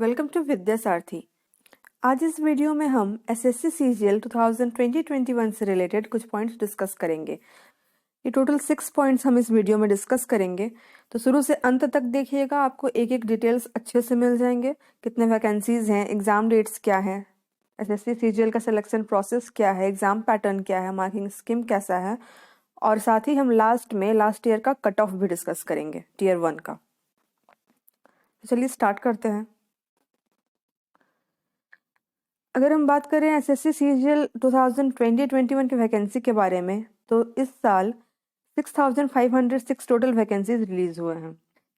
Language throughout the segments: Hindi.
वेलकम टू विद्या सारथी। आज इस वीडियो में हम एसएससी सीजीएल 2020-21 से रिलेटेड कुछ पॉइंट्स डिस्कस करेंगे। ये टोटल 6 पॉइंट्स हम इस वीडियो में डिस्कस करेंगे, तो शुरू से अंत तक देखिएगा, आपको एक एक डिटेल्स अच्छे से मिल जाएंगे। कितने वैकेंसीज हैं, एग्जाम डेट्स क्या है, एसएससी सीजीएल का सिलेक्शन प्रोसेस क्या है, एग्जाम पैटर्न क्या है, मार्किंग स्कीम कैसा है, और साथ ही हम लास्ट ईयर का कट ऑफ भी डिस्कस करेंगे टीयर 1 का। तो चलिए स्टार्ट करते हैं। अगर हम बात करें एसएससी सीजीएल 2020-21 की वैकेंसी के बारे में, तो इस साल 6506 टोटल वैकेंसीज रिलीज हुए हैं,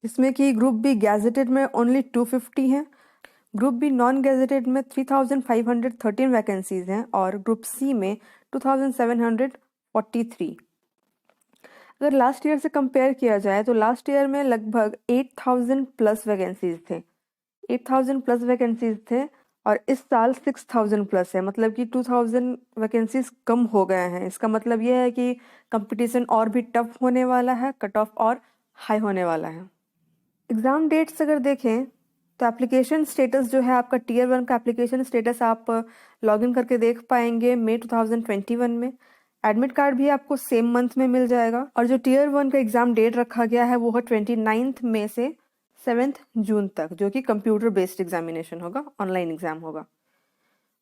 जिसमें कि ग्रुप बी गैजेटेड में ओनली 250 हैं, ग्रुप बी नॉन गैजेटेड में 3513 वैकेंसीज हैं और ग्रुप सी में 2743। अगर लास्ट ईयर से कंपेयर किया जाए तो लास्ट ईयर में लगभग 8000 प्लस वैकेंसीज थे, 8000 प्लस वैकेंसीज थे और इस साल 6000 प्लस है, मतलब कि 2000 वैकेंसीज कम हो गए हैं। इसका मतलब ये है कि कंपटीशन और भी टफ होने वाला है, कट ऑफ और हाई होने वाला है। एग्ज़ाम डेट्स अगर देखें तो एप्लीकेशन स्टेटस जो है आपका टीयर 1 का एप्लीकेशन स्टेटस आप लॉगिन करके देख पाएंगे मई 2021 में। एडमिट कार्ड भी आपको सेम मंथ में मिल जाएगा और जो टीयर 1 का एग्ज़ाम डेट रखा गया है वो है 29 मई से 7 जून तक, जो कि कंप्यूटर बेस्ड एग्जामिनेशन होगा, ऑनलाइन एग्जाम होगा।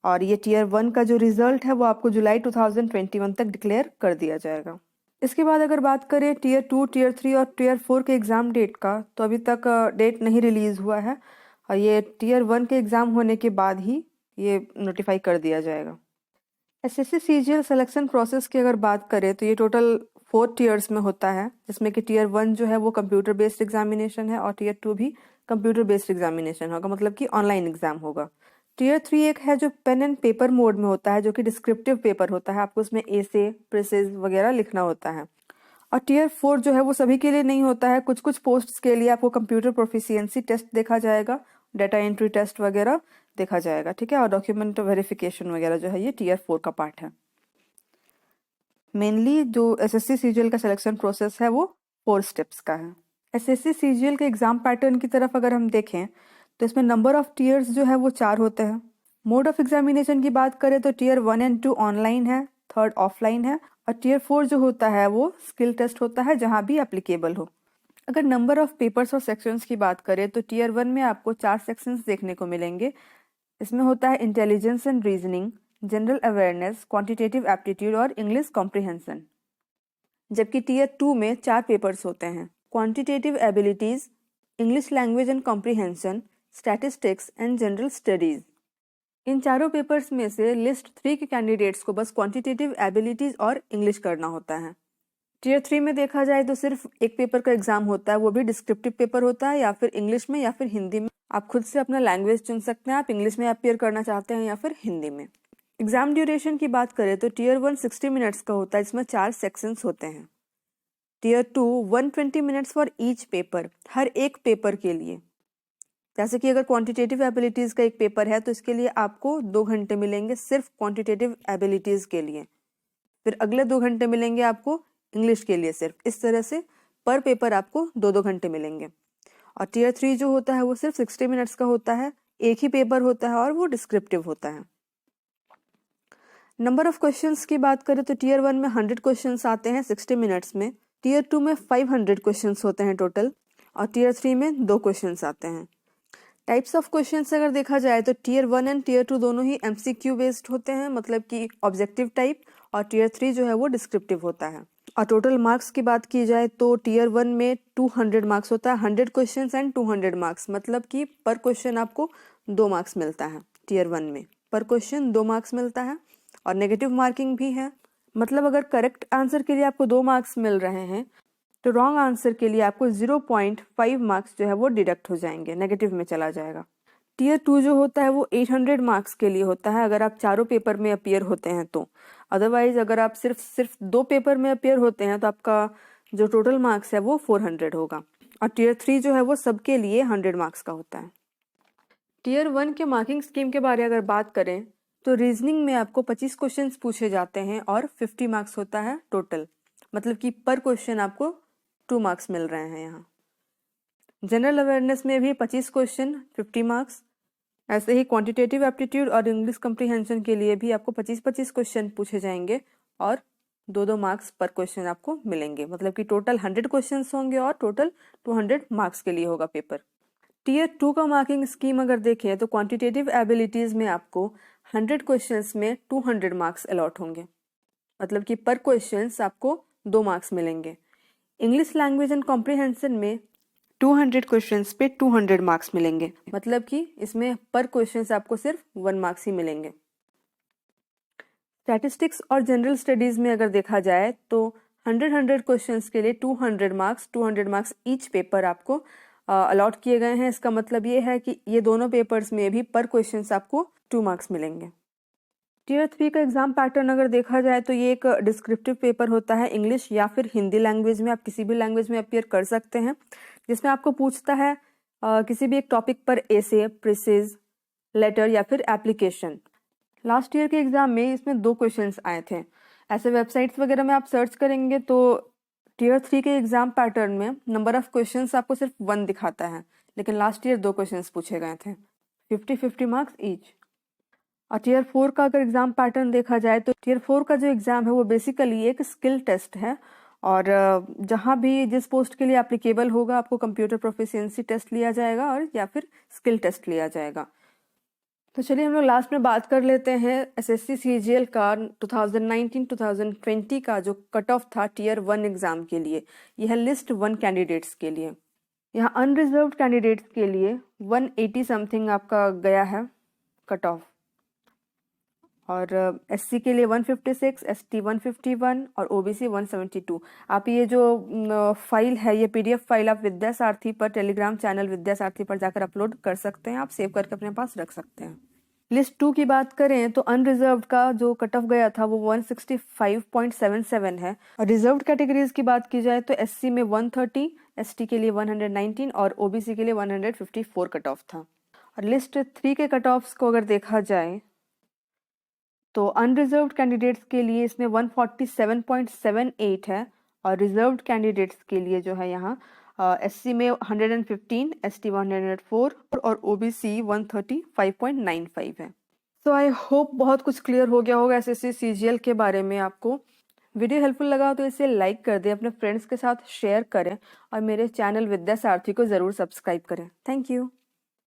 और ये टीयर 1 का जो रिजल्ट है वो आपको जुलाई 2021 तक डिक्लेयर कर दिया जाएगा। इसके बाद अगर बात करें टीयर 2, टीयर 3 और टीयर 4 के एग्ज़ाम डेट का, तो अभी तक डेट नहीं रिलीज़ हुआ है और ये टीयर 1 के एग्ज़ाम होने के बाद ही ये नोटिफाई कर दिया जाएगा। एसएससी सीजीएल सिलेक्शन प्रोसेस की अगर बात करें तो ये टोटल 4 टीयर्स में होता है, जिसमें कि टीयर 1 जो है वो कंप्यूटर बेस्ड एग्जामिनेशन है और टीयर 2 भी कंप्यूटर बेस्ड एग्जामिनेशन होगा, मतलब कि ऑनलाइन एग्जाम होगा। टीयर 3 एक है जो पेन एंड पेपर मोड में होता है, जो कि डिस्क्रिप्टिव पेपर होता है, आपको उसमें एसे, प्रेसेस वगैरह लिखना होता है। और टीयर 4 जो है वो सभी के लिए नहीं होता है, कुछ कुछ पोस्ट्स के लिए आपको कंप्यूटर प्रोफिशिएंसी टेस्ट देखा जाएगा, डाटा एंट्री टेस्ट वगैरह देखा जाएगा, ठीक है, और डॉक्यूमेंट वेरिफिकेशन वगैरह जो है ये टीयर 4 का पार्ट है। मेनली जो एसएससी सीजीएल का सिलेक्शन प्रोसेस है वो 4 स्टेप्स का है। एसएससी सीजीएल के एग्जाम पैटर्न की तरफ अगर हम देखें तो इसमें नंबर ऑफ टीयर्स जो है वो 4 होते हैं। मोड ऑफ एग्जामिनेशन की बात करें तो टीयर 1 एंड 2 ऑनलाइन है, 3rd ऑफलाइन है और टीयर 4 जो होता है वो स्किल टेस्ट होता है, जहाँ भी एप्लीकेबल हो। अगर नंबर ऑफ पेपर्स और सेक्शंस की बात करें तो टीयर 1 में आपको 4 सेक्शंस देखने को मिलेंगे। इसमें होता है intelligence and reasoning, general awareness, quantitative aptitude और इंग्लिश कॉम्प्रिहेंशन। जबकि टीयर 2 में 4 पेपर्स होते हैं, quantitative abilities, English language and comprehension, statistics and general studies. इन चारों पेपर्स में से लिस्ट 3 के कैंडिडेट्स को बस क्वांटिटेटिव एबिलिटीज और इंग्लिश करना होता है। टीयर 3 में देखा जाए तो सिर्फ एक पेपर का एग्जाम होता है, वो भी डिस्क्रिप्टिव पेपर होता है, या फिर इंग्लिश में या फिर हिंदी में। आप खुद से अपना लैंग्वेज चुन सकते हैं, आप इंग्लिश में अपीयर करना चाहते हैं या फिर हिंदी में। एग्जाम ड्यूरेशन की बात करें तो टीयर 1 60 मिनट्स का होता है, इसमें 4 सेक्शंस होते हैं। Tier 2 120 minutes for each paper, हर एक पेपर के लिए। जैसे कि अगर क्वांटिटेटिव एबिलिटीज का एक पेपर है तो इसके लिए आपको 2 घंटे मिलेंगे सिर्फ क्वांटिटेटिव एबिलिटीज के लिए, फिर अगले 2 घंटे मिलेंगे आपको इंग्लिश के लिए सिर्फ। इस तरह से पर पेपर आपको 2-2 घंटे मिलेंगे। और टीयर 3 जो होता है वो सिर्फ 60 मिनट्स का होता है, एक ही पेपर होता है और वो डिस्क्रिप्टिव होता है। नंबर ऑफ क्वेश्चंस की बात करें तो टीयर 1 में 100 क्वेश्चंस आते हैं 60 मिनट्स में, टीयर 2 में 500 क्वेश्चंस होते हैं टोटल और टीयर 3 में 2 क्वेश्चंस आते हैं। टाइप्स ऑफ क्वेश्चंस अगर देखा जाए तो टीयर 1 एंड टीयर 2 दोनों ही एमसीक्यू बेस्ड होते हैं, मतलब कि ऑब्जेक्टिव टाइप, और टीयर 3 जो है वो डिस्क्रिप्टिव होता है। और टोटल मार्क्स की बात की जाए तो टीयर 1 में 200 मार्क्स होता है, 100 क्वेश्चंस एंड 200 मार्क्स, मतलब कि पर क्वेश्चन आपको 2 मार्क्स मिलता है। टीयर 1 में पर क्वेश्चन 2 मार्क्स मिलता है और नेगेटिव मार्किंग भी है, मतलब अगर करेक्ट आंसर के लिए आपको 2 मार्क्स मिल रहे हैं तो रॉन्ग आंसर के लिए आपको 0.5 मार्क्स जो है वो डिडक्ट हो जाएंगे, नेगेटिव में चला जाएगा। टीयर 2 जो होता है वो 800 मार्क्स के लिए होता है अगर आप चारों पेपर में अपीयर होते हैं तो। अदरवाइज अगर आप सिर्फ 2 पेपर में अपीयर होते हैं तो आपका जो टोटल मार्क्स है वो 400 होगा। और टीयर 3 जो है वो सबके लिए 100 मार्क्स का होता है। टीयर 1 के मार्किंग स्कीम के बारे में अगर बात करें तो रीजनिंग में आपको 25 क्वेश्चंस पूछे जाते हैं और 50 मार्क्स होता है टोटल, मतलब कि पर क्वेश्चन आपको 2 मार्क्स मिल रहे हैं यहाँ। जनरल अवेयरनेस में भी 25 क्वेश्चन 50 मार्क्स, ऐसे ही क्वांटिटेटिव एप्टीट्यूड और इंग्लिश कम्प्रीहेंशन के लिए भी आपको 25-25 क्वेश्चन पूछे जाएंगे और 2-2 मार्क्स पर क्वेश्चन आपको मिलेंगे, मतलब कि टोटल 100 क्वेश्चंस होंगे और टोटल 200 मार्क्स के लिए होगा पेपर। टीयर 2 का मार्किंग स्कीम अगर देखें तो क्वांटिटेटिव एबिलिटीज में आपको 100 क्वेश्चंस में 200 मार्क्स अलॉट होंगे, मतलब कि पर क्वेश्चंस आपको 2 मार्क्स मिलेंगे। इंग्लिश लैंग्वेज एंड कॉम्प्रीहेंशन में 200 क्वेश्चंस पे 200 मार्क्स मिलेंगे, मतलब कि इसमें पर क्वेश्चंस आपको सिर्फ 1 मार्क्स ही मिलेंगे। स्टैटिस्टिक्स और जनरल स्टडीज में अगर देखा जाए तो 100 क्वेश्चंस के लिए 200 मार्क्स ईच पेपर आपको अलॉट किए गए हैं। इसका मतलब ये है कि ये दोनों पेपर्स में भी पर क्वेश्चंस आपको 2 मार्क्स मिलेंगे। टीयर 3 का एग्जाम पैटर्न अगर देखा जाए तो ये एक डिस्क्रिप्टिव पेपर होता है, इंग्लिश या फिर हिंदी लैंग्वेज में, आप किसी भी लैंग्वेज में अपीयर कर सकते हैं, जिसमें आपको पूछता है किसी भी एक टॉपिक पर एसे, प्रेसेज, लेटर या फिर एप्लीकेशन। लास्ट ईयर के एग्जाम में इसमें 2 क्वेश्चंस आए थे। ऐसे वेबसाइट्स वगैरह में आप सर्च करेंगे तो टीयर 3 के एग्जाम पैटर्न में नंबर ऑफ क्वेश्चंस आपको सिर्फ 1 दिखाता है, लेकिन लास्ट ईयर 2 क्वेश्चंस पूछे गए थे, 50-50 मार्क्स ईच। और टीयर 4 का अगर एग्जाम पैटर्न देखा जाए तो टीयर 4 का जो एग्जाम है वो बेसिकली एक स्किल टेस्ट है, और जहाँ भी जिस पोस्ट के लिए एप्लीकेबल होगा आपको कंप्यूटर प्रोफिशिएंसी टेस्ट लिया जाएगा और या फिर स्किल टेस्ट लिया जाएगा। तो चलिए हम लोग लास्ट में बात कर लेते हैं एसएससी सीजीएल का 2019-2020 का जो कट ऑफ था टीयर 1 एग्जाम के लिए। यह है लिस्ट 1 कैंडिडेट्स के लिए। यहाँ अनरिजर्व्ड कैंडिडेट्स के लिए 180 समथिंग आपका गया है कट ऑफ, और एससी के लिए 156, एसटी 151 और ओबीसी 172। आप ये जो फाइल है, ये पीडीएफ फाइल आप विद्या सारथी पर, टेलीग्राम चैनल विद्या सारथी पर जाकर अपलोड कर सकते हैं, आप सेव करके अपने पास रख सकते हैं। लिस्ट 2 की बात करें तो अनरिजर्व्ड का जो कट ऑफ गया था वो 165.77 है, और रिजर्व्ड कैटेगरीज की बात की जाए तो एससी में 130, एसटी के लिए 119 और ओबीसी के लिए 154 कट ऑफ था। और लिस्ट 3 के कट ऑफ्स को अगर देखा जाए तो अनरिजर्व्ड कैंडिडेट्स के लिए इसमें 147.78 है, और रिजर्व्ड कैंडिडेट्स के लिए जो है यहाँ एससी में 115, एसटी 104 और ओबीसी 135.95 है। सो आई होप बहुत कुछ क्लियर हो गया होगा एसएससी सीजीएल के बारे में आपको। वीडियो हेल्पफुल लगा तो इसे लाइक कर दें, अपने फ्रेंड्स के साथ शेयर करें और मेरे चैनल विद्या सारथी को ज़रूर सब्सक्राइब करें। Thank you.